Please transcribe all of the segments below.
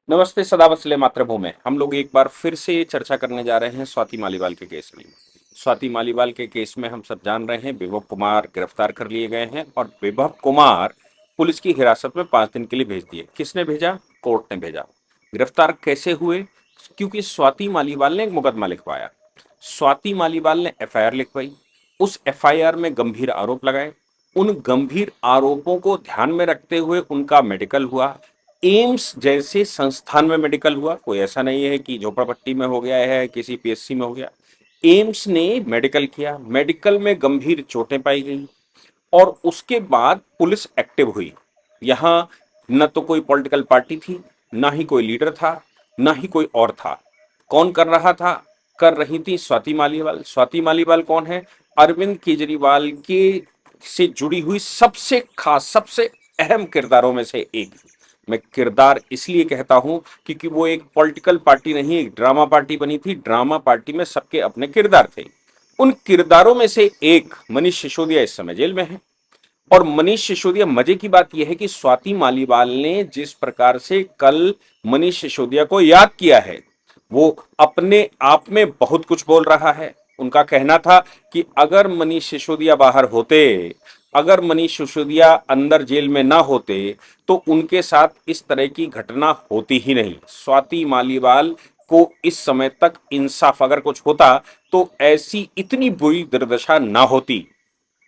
नमस्ते सदावत ले मातृभूमि। हम लोग एक बार फिर से चर्चा करने जा रहे हैं स्वाति मालीवाल के केस में। स्वाति मालीवाल के केस में हम सब जान रहे हैं विभव कुमार गिरफ्तार कर लिए गए हैं और विभव कुमार पुलिस की हिरासत में 5 दिन के लिए भेज दिए। किसने भेजा? कोर्ट ने भेजा। गिरफ्तार कैसे हुए? क्योंकि स्वाति मालीवाल ने एक मुकदमा लिखवाया। स्वाति मालीवाल ने एफआईआर लिखवाई। उस एफआईआर में गंभीर आरोप लगाए। उन गंभीर आरोपों को ध्यान में रखते हुए उनका मेडिकल हुआ। एम्स जैसे संस्थान में मेडिकल हुआ। कोई ऐसा नहीं है कि झोपड़पट्टी में हो गया है, किसी पीएचसी में हो गया। एम्स ने मेडिकल किया। मेडिकल में गंभीर चोटें पाई गई और उसके बाद पुलिस एक्टिव हुई। यहां न तो कोई पॉलिटिकल पार्टी थी, ना ही कोई लीडर था, ना ही कोई और था। कौन कर रहा था? कर रही थी स्वाति मालीवाल। स्वाति मालीवाल कौन है? अरविंद केजरीवाल के से जुड़ी हुई सबसे खास, सबसे अहम किरदारों में से एक। मैं किरदार इसलिए कहता हूं क्योंकि वो एक पॉलिटिकल पार्टी नहीं, एक ड्रामा पार्टी बनी थी। ड्रामा पार्टी में सबके अपने किरदार थे। उन किरदारों में से एक मनीष सिसोदिया इस समय जेल में है। और मनीष सिसोदिया, मजे की बात यह है कि स्वाति मालीवाल ने जिस प्रकार से कल मनीष सिसोदिया को याद किया है, वो अपने आप में बहुत कुछ बोल रहा है। उनका कहना था कि अगर मनीष सिसोदिया बाहर होते, अगर मनीष सिसोदिया अंदर जेल में ना होते, तो उनके साथ इस तरह की घटना होती ही नहीं। स्वाति मालीवाल को इस समय तक इंसाफ अगर कुछ होता तो ऐसी इतनी बुरी दुर्दशा ना होती।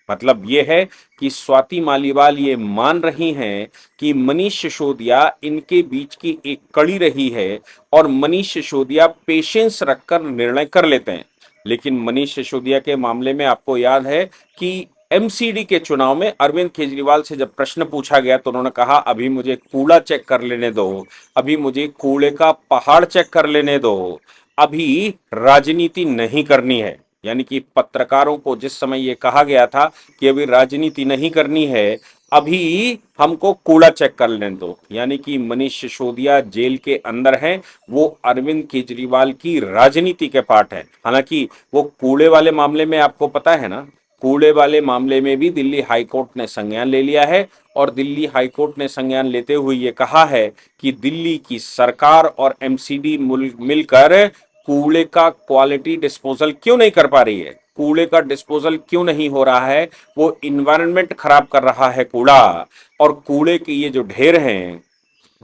मतलब ये है कि स्वाति मालीवाल ये मान रही हैं कि मनीष सिसोदिया इनके बीच की एक कड़ी रही है और मनीष सिसोदिया पेशेंस रखकर निर्णय कर लेते हैं। लेकिन मनीष सिसोदिया के मामले में आपको याद है कि एमसीडी के चुनाव में अरविंद केजरीवाल से जब प्रश्न पूछा गया तो उन्होंने कहा अभी मुझे कूड़ा चेक कर लेने दो, अभी मुझे कूड़े का पहाड़ चेक कर लेने दो, अभी राजनीति नहीं करनी है। यानी कि पत्रकारों को जिस समय ये कहा गया था कि अभी राजनीति नहीं करनी है, अभी हमको कूड़ा चेक कर लेने दो, यानी कि मनीष सिसोदिया जेल के अंदर हैं, वो अरविंद केजरीवाल की राजनीति के पार्ट है। हालांकि वो कूड़े वाले मामले में आपको पता है ना, कूड़े वाले मामले में भी दिल्ली हाईकोर्ट ने संज्ञान ले लिया है और दिल्ली हाईकोर्ट ने संज्ञान लेते हुए ये कहा है कि दिल्ली की सरकार और एमसीडी मिलकर कूड़े का क्वालिटी डिस्पोजल क्यों नहीं कर पा रही है, कूड़े का डिस्पोजल क्यों नहीं हो रहा है। वो इन्वायरमेंट खराब कर रहा है कूड़ा। और कूड़े के ये जो ढेर हैं,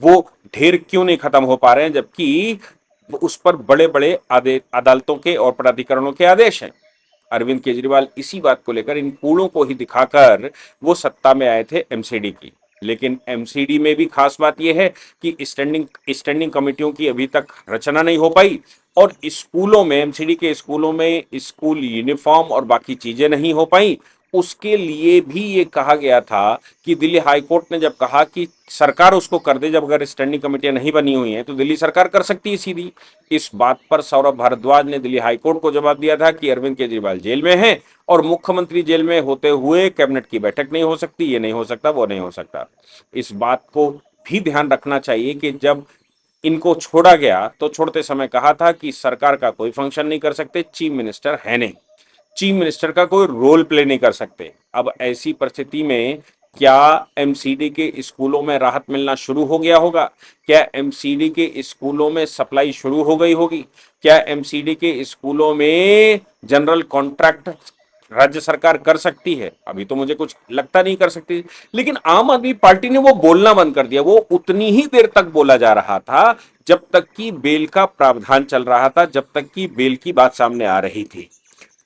वो ढेर क्यों नहीं खत्म हो पा रहे हैं, जबकि उस पर बड़े बड़े अदालतों के और प्राधिकरणों के आदेश हैं। अरविंद केजरीवाल इसी बात को लेकर इन कूड़ों को ही दिखाकर वो सत्ता में आए थे एमसीडी की। लेकिन एमसीडी में भी खास बात यह है कि स्टैंडिंग कमेटियों की अभी तक रचना नहीं हो पाई और स्कूलों में, एमसीडी के स्कूलों में स्कूल यूनिफॉर्म और बाकी चीजें नहीं हो पाई। उसके लिए भी ये कहा गया था कि दिल्ली हाईकोर्ट ने जब कहा कि सरकार उसको कर दे, जब अगर स्टैंडिंग कमेटियां नहीं बनी हुई हैं तो दिल्ली सरकार कर सकती है सीधी। इस बात पर सौरभ भारद्वाज ने दिल्ली हाईकोर्ट को जवाब दिया था कि अरविंद केजरीवाल जेल में हैं और मुख्यमंत्री जेल में होते हुए कैबिनेट की बैठक नहीं हो सकती, ये नहीं हो सकता, वो नहीं हो सकता। इस बात को भी ध्यान रखना चाहिए कि जब इनको छोड़ा गया तो छोड़ते समय कहा था कि सरकार का कोई फंक्शन नहीं कर सकते, चीफ मिनिस्टर है नहीं, चीफ मिनिस्टर का कोई रोल प्ले नहीं कर सकते। अब ऐसी परिस्थिति में क्या एमसीडी के स्कूलों में राहत मिलना शुरू हो गया होगा? क्या एमसीडी के स्कूलों में सप्लाई शुरू हो गई होगी? क्या एमसीडी के स्कूलों में जनरल कॉन्ट्रैक्ट राज्य सरकार कर सकती है? अभी तो मुझे कुछ लगता नहीं कर सकती। लेकिन आम आदमी पार्टी ने वो बोलना बंद कर दिया। वो उतनी ही देर तक बोला जा रहा था जब तक कि बेल का प्रावधान चल रहा था, जब तक कि बेल की बात सामने आ रही थी।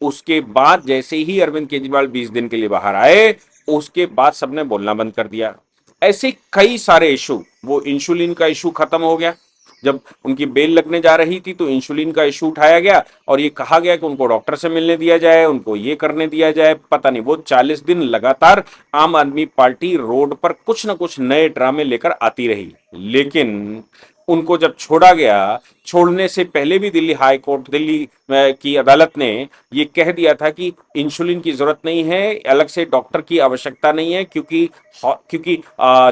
उसके बाद जैसे ही अरविंद केजरीवाल 20 दिन के लिए बाहर आए, उसके बाद सबने बोलना बंद कर दिया। ऐसे कई सारे इशू, वो इंसुलिन का इशू खत्म हो गया। जब उनकी बेल लगने जा रही थी तो इंसुलिन का इशू उठाया गया और ये कहा गया कि उनको डॉक्टर से मिलने दिया जाए, उनको ये करने दिया जाए। पता नहीं, वो 40 दिन लगातार आम आदमी पार्टी रोड पर कुछ ना कुछ नए ड्रामे लेकर आती रही। लेकिन उनको जब छोड़ा गया, छोड़ने से पहले भी दिल्ली हाई कोर्ट, दिल्ली की अदालत ने ये कह दिया था कि इंसुलिन की जरूरत नहीं है, अलग से डॉक्टर की आवश्यकता नहीं है, क्योंकि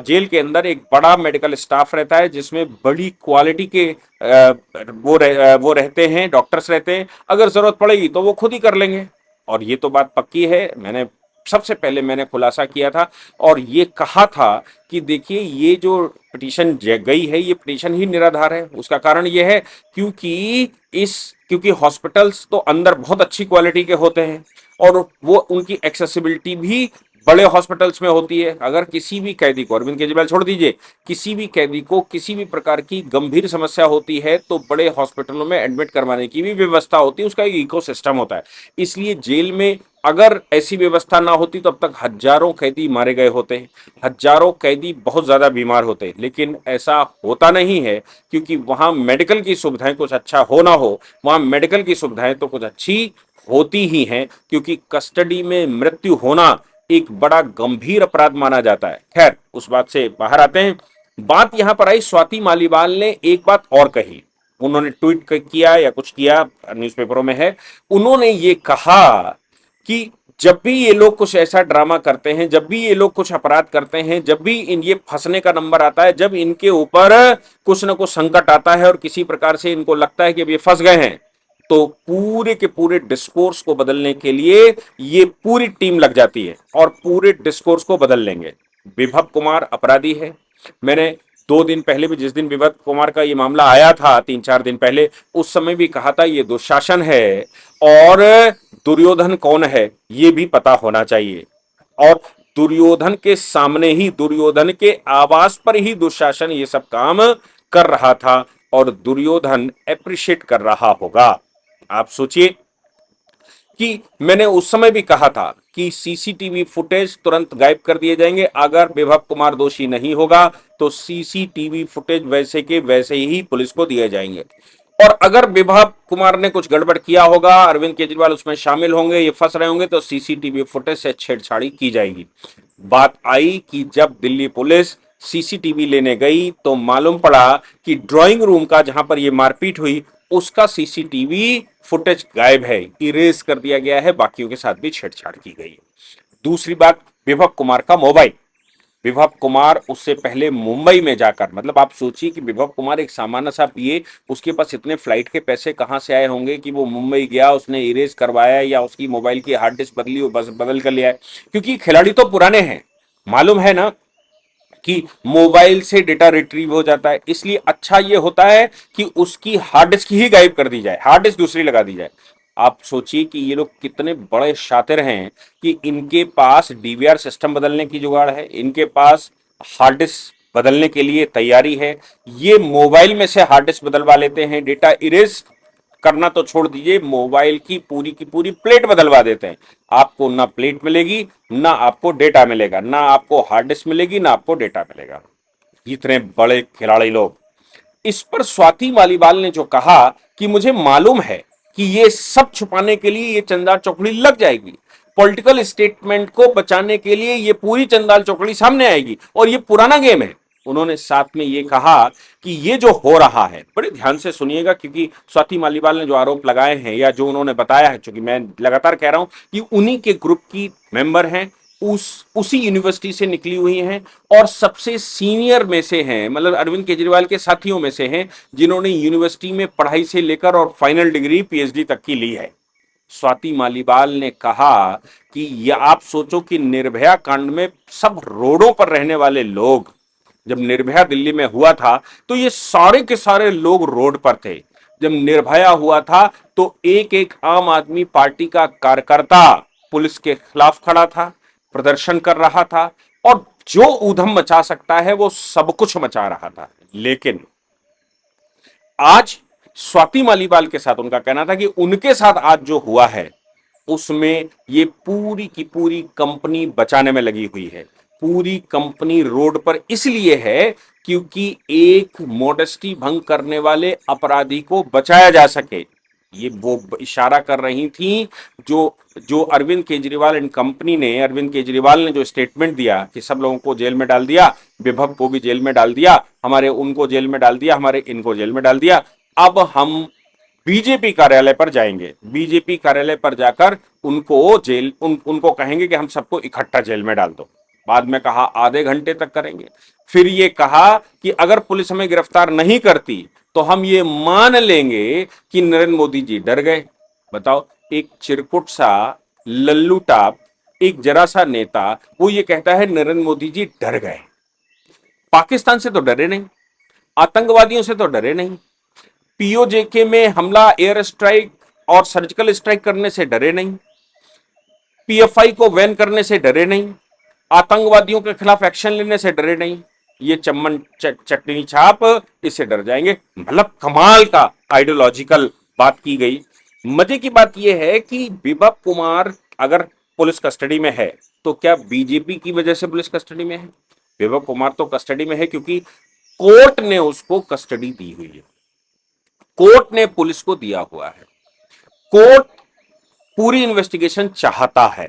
जेल के अंदर एक बड़ा मेडिकल स्टाफ रहता है जिसमें बड़ी क्वालिटी के वो रहते हैं, डॉक्टर्स रहते हैं। अगर जरूरत पड़ेगी तो वो खुद ही कर लेंगे। और ये तो बात पक्की है। मैंने सबसे पहले मैंने खुलासा किया था और ये कहा था कि देखिए ये जो पिटीशन गई है ये पिटीशन ही निराधार है। उसका कारण ये है इस क्योंकि हॉस्पिटल्स तो अंदर बहुत अच्छी क्वालिटी के होते हैं और वो उनकी एक्सेसिबिलिटी भी बड़े हॉस्पिटल्स में होती है। अगर किसी भी कैदी को, अरविंद केजरीवाल छोड़ दीजिए, किसी भी कैदी को किसी भी प्रकार की गंभीर समस्या होती है तो बड़े हॉस्पिटलों में एडमिट करवाने की भी व्यवस्था होती है, उसका एक इकोसिस्टम होता है। इसलिए जेल में अगर ऐसी व्यवस्था ना होती तो अब तक हजारों कैदी मारे गए होते हैं, हजारों कैदी बहुत ज्यादा बीमार होते हैं। लेकिन ऐसा होता नहीं है क्योंकि वहां मेडिकल की सुविधाएं कुछ अच्छा हो ना हो, वहां मेडिकल की सुविधाएं तो कुछ अच्छी होती ही हैं क्योंकि कस्टडी में मृत्यु होना एक बड़ा गंभीर अपराध माना जाता है। खैर, उस बात से बाहर आते हैं। बात यहां पर आई, स्वाति मालीवाल ने एक बात और कही, उन्होंने ट्वीट किया या कुछ किया, न्यूज़पेपरों में है। उन्होंने ये कहा कि जब भी ये लोग कुछ ऐसा ड्रामा करते हैं, जब भी ये लोग कुछ अपराध करते हैं, जब भी इन ये फंसने का नंबर आता है, जब इनके ऊपर कुछ ना कुछ संकट आता है और किसी प्रकार से इनको लगता है कि अब ये फंस गए हैं, तो पूरे के पूरे डिस्कोर्स को बदलने के लिए ये पूरी टीम लग जाती है और पूरे डिस्कोर्स को बदल लेंगे। विभव कुमार अपराधी है। मैंने 2 दिन पहले भी, जिस दिन विभव कुमार का ये मामला आया था 3-4 दिन पहले, उस समय भी कहा था ये दुशासन है और दुर्योधन कौन है ये भी पता होना चाहिए। और दुर्योधन के सामने ही, दुर्योधन के आवास पर ही दुशासन ये सब काम कर रहा था और दुर्योधन अप्रिशिएट कर रहा होगा। आप सोचिए कि मैंने उस समय भी कहा था कि सीसीटीवी फुटेज तुरंत गायब कर दिए जाएंगे। अगर विभव कुमार दोषी नहीं होगा तो सीसीटीवी फुटेज वैसे के वैसे ही पुलिस को दिए जाएंगे। और अगर विभव कुमार ने कुछ गड़बड़ किया होगा, अरविंद केजरीवाल उसमें शामिल होंगे, ये फंस रहे होंगे, तो सीसीटीवी फुटेज से छेड़छाड़ी की जाएगी। बात आई कि जब दिल्ली पुलिस सीसीटीवी लेने गई तो मालूम पड़ा कि ड्राइंग रूम का, जहां पर यह मारपीट हुई, उसका सीसीटीवी फुटेज गायब है, इरेज कर दिया गया है, बाकियों के साथ भी छेड़छाड़ की गई है। दूसरी बात, विभव कुमार का मोबाइल। विभव कुमार उससे पहले मुंबई में जाकर, मतलब आप सोचिए कि विभव कुमार एक सामान्य सा पीए, उसके पास इतने फ्लाइट के पैसे कहां से आए होंगे कि वो मुंबई गया, उसने इरेज करवाया या उसकी मोबाइल की हार्ड डिस्क बदली, बस बदल कर लिया है। क्योंकि खिलाड़ी तो पुराने हैं, मालूम है ना कि मोबाइल से डेटा रिट्रीव हो जाता है। इसलिए अच्छा ये होता है कि उसकी हार्ड डिस्क ही गायब कर दी जाए, हार्ड डिस्क दूसरी लगा दी जाए। आप सोचिए कि ये लोग कितने बड़े शातिर हैं कि इनके पास डीवीआर सिस्टम बदलने की जुगाड़ है, इनके पास हार्ड डिस्क बदलने के लिए तैयारी है। ये मोबाइल में से हार्ड डिस्क बदलवा लेते हैं, डेटा इरेज करना तो छोड़ दीजिए, मोबाइल की पूरी प्लेट बदलवा देते हैं। आपको ना प्लेट मिलेगी, ना आपको डेटा मिलेगा, ना आपको हार्ड डिस्क मिलेगी, ना आपको डेटा मिलेगा। इतने बड़े खिलाड़ी लोग। इस पर स्वाति मालीवाल ने जो कहा कि मुझे मालूम है कि ये सब छुपाने के लिए ये चंदाल चौकड़ी लग जाएगी, पॉलिटिकल स्टेटमेंट को बचाने के लिए ये पूरी चंदाल चौकड़ी सामने आएगी और ये पुराना गेम है। उन्होंने साथ में ये कहा कि ये जो हो रहा है, बड़े ध्यान से सुनिएगा क्योंकि स्वाति मालीवाल ने जो आरोप लगाए हैं या जो उन्होंने बताया है, क्योंकि मैं लगातार कह रहा हूं कि उन्हीं के ग्रुप की मेंबर हैं, उसी यूनिवर्सिटी से निकली हुई हैं और सबसे सीनियर में से हैं, मतलब अरविंद केजरीवाल के साथियों में से हैं जिन्होंने यूनिवर्सिटी में पढ़ाई से लेकर और फाइनल डिग्री पीएचडी तक की ली है। स्वाति मालीवाल ने कहा कि यह आप सोचो कि निर्भया कांड में सब रोडों पर रहने वाले लोग, जब निर्भया दिल्ली में हुआ था तो ये सारे के सारे लोग रोड पर थे। जब निर्भया हुआ था तो एक एक आम आदमी पार्टी का कार्यकर्ता पुलिस के खिलाफ खड़ा था, प्रदर्शन कर रहा था और जो ऊधम मचा सकता है वो सब कुछ मचा रहा था। लेकिन आज स्वाति मालीवाल के साथ, उनका कहना था कि उनके साथ आज जो हुआ है उसमें ये पूरी की पूरी कंपनी बचाने में लगी हुई है। पूरी कंपनी रोड पर इसलिए है क्योंकि एक मॉडेस्टी भंग करने वाले अपराधी को बचाया जा सके। ये वो इशारा कर रही थी जो जो अरविंद केजरीवाल एंड कंपनी ने, अरविंद केजरीवाल ने जो स्टेटमेंट दिया कि सब लोगों को जेल में डाल दिया, विभव को भी जेल में डाल दिया, हमारे उनको जेल में डाल दिया, हमारे इनको जेल में डाल दिया, अब हम बीजेपी कार्यालय पर जाएंगे, बीजेपी कार्यालय पर जाकर उनको कहेंगे कि हम सबको इकट्ठा जेल में डाल दो। बाद में कहा आधे घंटे तक करेंगे। फिर ये कहा कि अगर पुलिस हमें गिरफ्तार नहीं करती तो हम ये मान लेंगे कि नरेंद्र मोदी जी डर गए। बताओ, एक चिरकुट सा लल्लू टाप एक जरा सा नेता वो ये कहता है नरेंद्र मोदी जी डर गए। पाकिस्तान से तो डरे नहीं, आतंकवादियों से तो डरे नहीं, पीओजेके में हमला, एयर स्ट्राइक और सर्जिकल स्ट्राइक करने से डरे नहीं, पीएफआई को बैन करने से डरे नहीं, आतंकवादियों के खिलाफ एक्शन लेने से डरे नहीं। ये चम्मन चटनी छाप, इससे डर जाएंगे। मतलब कमाल का आइडियोलॉजिकल बात की गई। मजे की बात यह है कि विभव कुमार अगर पुलिस कस्टडी में है तो क्या बीजेपी की वजह से पुलिस कस्टडी में है? विभव कुमार तो कस्टडी में है क्योंकि कोर्ट ने उसको कस्टडी दी हुई है, कोर्ट ने पुलिस को दिया हुआ है, कोर्ट पूरी इन्वेस्टिगेशन चाहता है।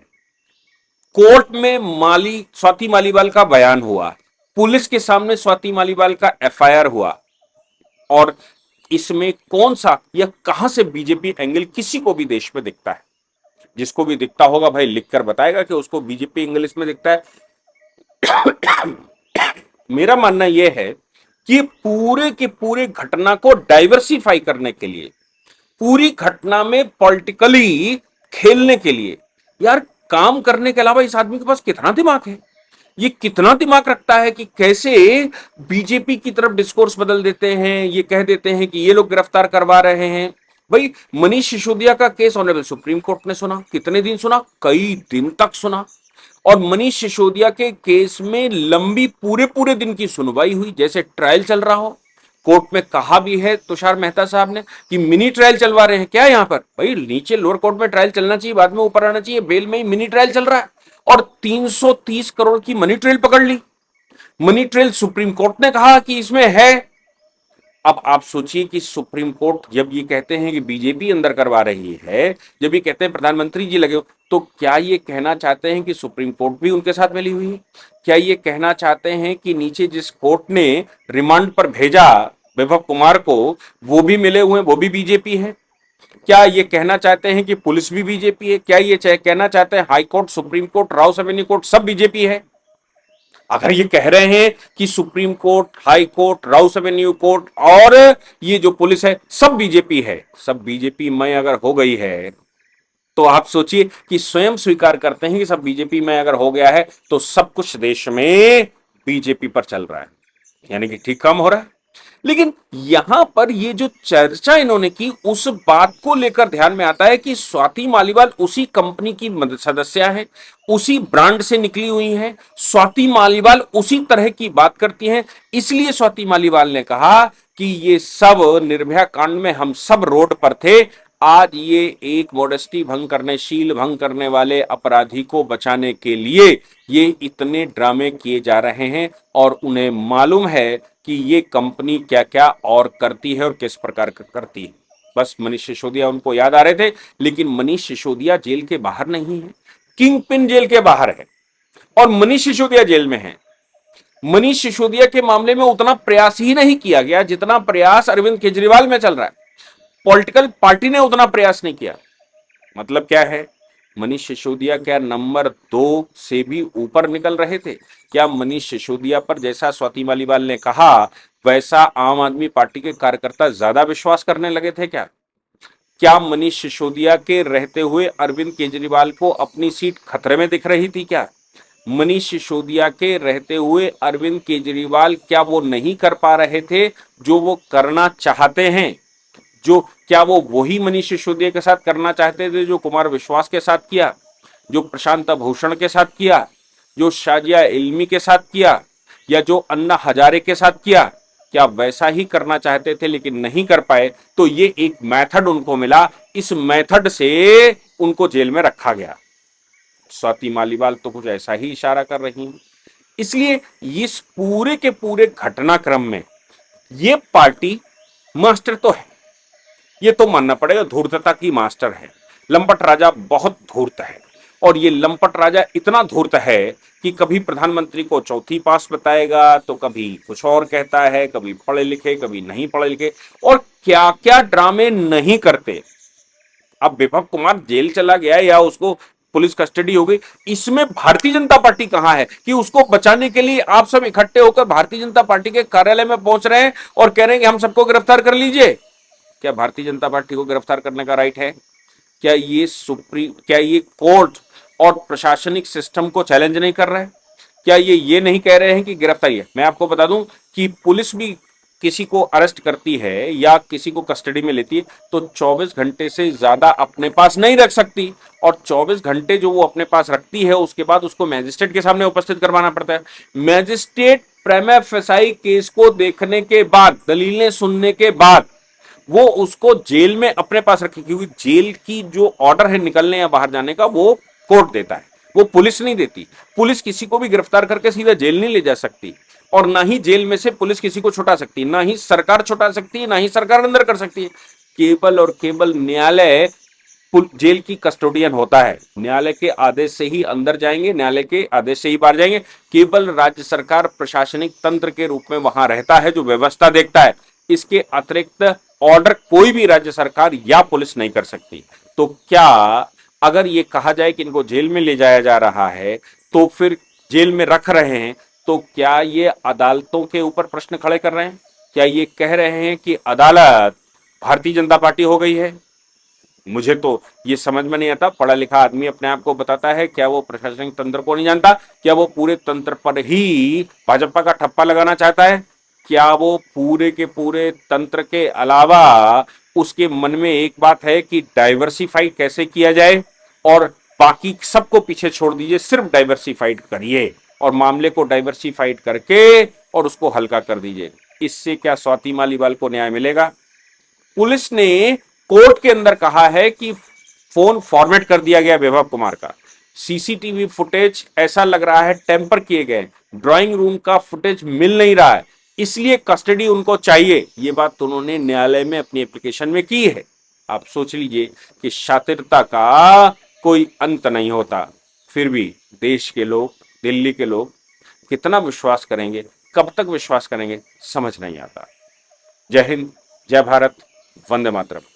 कोर्ट में स्वाति मालीवाल का बयान हुआ, पुलिस के सामने स्वाति मालीवाल का एफआईआर हुआ, और इसमें कौन सा या कहां से बीजेपी एंगल किसी को भी देश में दिखता है? जिसको भी दिखता होगा भाई लिखकर बताएगा कि उसको बीजेपी एंगल इसमें दिखता है। मेरा मानना यह है कि पूरे के पूरे घटना को डाइवर्सिफाई करने के लिए, पूरी घटना में पॉलिटिकली खेलने के लिए, यार काम करने के अलावा इस आदमी के पास कितना दिमाग है? ये कितना दिमाग रखता है कि कैसे बीजेपी की तरफ डिस्कोर्स बदल देते हैं, ये कह देते हैं कि ये लोग गिरफ्तार करवा रहे हैं। भाई मनीष सिसोदिया का केस ऑनरेबल सुप्रीम कोर्ट ने सुना, कितने दिन सुना? कई दिन तक सुना। और मनीष सिसोदिया के केस में लंबी पूरे पूरे दिन की सुनवाई हुई, जैसे ट्रायल चल रहा हो। कोर्ट में कहा भी है तुषार मेहता साहब ने कि मिनी ट्रायल चलवा रहे हैं क्या यहां पर? भाई नीचे लोअर कोर्ट में ट्रायल चलना चाहिए, बाद में ऊपर आना चाहिए, बेल में ही मिनी ट्रायल चल रहा है। और 330 करोड़ की मनी ट्रेल पकड़ ली। मनी ट्रेल सुप्रीम कोर्ट ने कहा कि इसमें है। अब आप सोचिए कि सुप्रीम कोर्ट जब ये कहते हैं कि बीजेपी अंदर करवा रही है, जब ये कहते हैं प्रधानमंत्री जी लगे हो, तो क्या ये कहना चाहते हैं कि सुप्रीम कोर्ट भी उनके साथ मिली हुई है? क्या ये कहना चाहते हैं कि नीचे जिस कोर्ट ने रिमांड पर भेजा विभव कुमार को, वो भी मिले हुए हैं, वो भी बीजेपी है? क्या ये कहना चाहते हैं कि पुलिस भी बीजेपी है? क्या ये कहना चाहते हैं high court, supreme court, Rouse Avenue court सब बीजेपी है? अगर ये कह रहे हैं कि supreme court, high court, Rouse Avenue court और ये जो पुलिस है सब बीजेपी है, सब बीजेपी में अगर हो गई है, तो आप सोचिए कि स्वयं स्वीकार करते हैं कि सब बीजेपी में अगर हो गया है तो सब कुछ देश में बीजेपी पर चल रहा है, यानी कि ठीक काम हो रहा है। लेकिन यहां पर ये जो चर्चा इन्होंने की उस बात को लेकर ध्यान में आता है कि स्वाति मालीवाल उसी कंपनी की सदस्य है, उसी ब्रांड से निकली हुई है, स्वाति मालीवाल उसी तरह की बात करती हैं। इसलिए स्वाति मालीवाल ने कहा कि ये सब निर्भया कांड में हम सब रोड पर थे, आज ये एक मॉडेस्टी भंग करने, शील भंग करने वाले अपराधी को बचाने के लिए ये इतने ड्रामे किए जा रहे हैं, और उन्हें मालूम है कि ये कंपनी क्या क्या और करती है और किस प्रकार करती है। बस मनीष सिसोदिया उनको याद आ रहे थे, लेकिन मनीष सिसोदिया जेल के बाहर नहीं है, किंग पिन जेल के बाहर है और मनीष सिसोदिया जेल में है। मनीष सिसोदिया के मामले में उतना प्रयास ही नहीं किया गया जितना प्रयास अरविंद केजरीवाल में चल रहा है। पॉलिटिकल पार्टी ने उतना प्रयास नहीं किया। मतलब क्या है? मनीष सिसोदिया क्या नंबर 2 से भी ऊपर निकल रहे थे? क्या मनीष सिसोदिया पर, जैसा स्वाति मालीवाल ने कहा, वैसा आम आदमी पार्टी के कार्यकर्ता ज्यादा विश्वास करने लगे थे क्या? क्या मनीष सिसोदिया के रहते हुए अरविंद केजरीवाल को अपनी सीट खतरे में दिख रही थी क्या? मनीष सिसोदिया के रहते हुए अरविंद केजरीवाल क्या वो नहीं कर पा रहे थे जो वो करना चाहते हैं? जो क्या वो वही मनीष सिसोदिया के साथ करना चाहते थे जो कुमार विश्वास के साथ किया, जो प्रशांत भूषण के साथ किया, जो शाजिया इल्मी के साथ किया, या जो अन्ना हजारे के साथ किया? क्या वैसा ही करना चाहते थे लेकिन नहीं कर पाए, तो ये एक मेथड उनको मिला, इस मेथड से उनको जेल में रखा गया। स्वाति मालीवाल तो कुछ ऐसा ही इशारा कर रही हैं। इसलिए इस पूरे के पूरे घटनाक्रम में ये पार्टी मास्टर तो है, ये तो मानना पड़ेगा, धूर्तता की मास्टर है। लंपट राजा बहुत धूर्त है, और ये लंपट राजा इतना धूर्त है कि कभी प्रधानमंत्री को चौथी पास बताएगा तो कभी कुछ और कहता है, कभी पढ़े लिखे, कभी नहीं पढ़े लिखे, और क्या क्या ड्रामे नहीं करते। अब विभव कुमार जेल चला गया या उसको पुलिस कस्टडी हो गई, इसमें भारतीय जनता पार्टी कहां है कि उसको बचाने के लिए आप सब इकट्ठे होकर भारतीय जनता पार्टी के कार्यालय में पहुंच रहे हैं और कह रहे हैं कि हम सबको गिरफ्तार कर लीजिए? क्या भारतीय जनता पार्टी को गिरफ्तार करने का राइट है? क्या ये कोर्ट और प्रशासनिक सिस्टम को चैलेंज नहीं कर रहे? क्या ये नहीं कह रहे हैं कि गिरफ्तारी है? मैं आपको बता दूं कि पुलिस भी किसी को अरेस्ट करती है या किसी को कस्टडी में लेती है तो 24 घंटे से ज्यादा अपने पास नहीं रख सकती, और 24 घंटे जो वो अपने पास रखती है उसके बाद उसको मैजिस्ट्रेट के सामने उपस्थित करवाना पड़ता है। मैजिस्ट्रेट प्रेमा फेसाई केस को देखने के बाद, दलीलें सुनने के बाद वो उसको जेल में अपने पास रखे, क्योंकि जेल की जो ऑर्डर है निकलने या बाहर जाने का वो कोर्ट देता है, वो पुलिस नहीं देती। पुलिस किसी को भी गिरफ्तार करके सीधा जेल नहीं ले जा सकती, और ना ही जेल में से पुलिस किसी को छुटा सकती है, ना ही सरकार छुटा सकती है, ना ही सरकार अंदर कर सकती है। केवल और केवल न्यायालय जेल की कस्टोडियन होता है। न्यायालय के आदेश से ही अंदर जाएंगे, न्यायालय के आदेश से ही बाहर जाएंगे। केवल राज्य सरकार प्रशासनिक तंत्र के रूप में वहां रहता है जो व्यवस्था देखता है। इसके अतिरिक्त ऑर्डर कोई भी राज्य सरकार या पुलिस नहीं कर सकती। तो क्या अगर ये कहा जाए कि इनको जेल में ले जाया जा रहा है तो फिर जेल में रख रहे हैं, तो क्या ये अदालतों के ऊपर प्रश्न खड़े कर रहे हैं? क्या ये कह रहे हैं कि अदालत भारतीय जनता पार्टी हो गई है? मुझे तो ये समझ में नहीं आता। पढ़ा लिखा आदमी अपने आप को बताता है, क्या वो प्रशासनिक तंत्र को नहीं जानता? क्या वो पूरे तंत्र पर ही भाजपा का ठप्पा लगाना चाहता है? क्या वो पूरे के पूरे तंत्र के अलावा उसके मन में एक बात है कि डाइवर्सिफाई कैसे किया जाए, और बाकी सबको पीछे छोड़ दीजिए, सिर्फ डाइवर्सिफाइड करिए और मामले को डाइवर्सिफाइड करके और उसको हल्का कर दीजिए। इससे क्या स्वाति मालीवाल को न्याय मिलेगा? पुलिस ने कोर्ट के अंदर कहा है कि फोन फॉर्मेट कर दिया गया विभव कुमार का, सीसीटीवी फुटेज ऐसा लग रहा है टेम्पर किए गए, ड्राइंग रूम का फुटेज मिल नहीं रहा है, इसलिए कस्टडी उनको चाहिए। ये बात तो उन्होंने न्यायालय में अपनी एप्लीकेशन में की है। आप सोच लीजिए कि शातिरता का कोई अंत नहीं होता, फिर भी देश के लोग, दिल्ली के लोग कितना विश्वास करेंगे, कब तक विश्वास करेंगे, समझ नहीं आता। जय हिंद, जय भारत, वंदे मातरम।